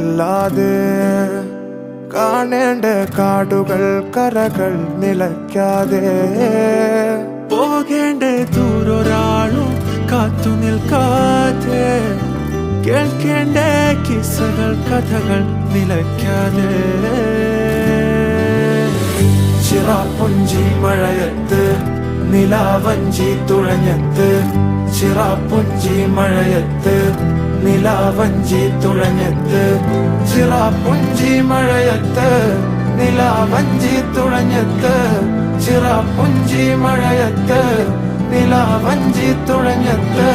നില്ലാതെ കാണേണ്ട കാടുകൾ കരകൾ നിലയ്ക്കാതെ പോകേണ്ട ദൂരൊരാളും കാത്തു നിൽക്കാതെ കേൾക്കേണ്ട കിസ്സകൾ കഥകൾ നിലയ്ക്കാതെ ചിറാപ്പുഞ്ചി മഴയത്ത് നിലാവഞ്ചി തുഴഞ്ഞത്ത് ചിറാപ്പുഞ്ചി മഴയത്ത് നിലാവഞ്ചി തുഴഞ്ഞത്ത് ചിറാപ്പുഞ്ചി മഴയത്ത് നിലാവഞ്ചി തുഴഞ്ഞത്ത് ചിറാപ്പുഞ്ചി മഴയത്ത് നിലാവഞ്ചി തുഴഞ്ഞത്ത്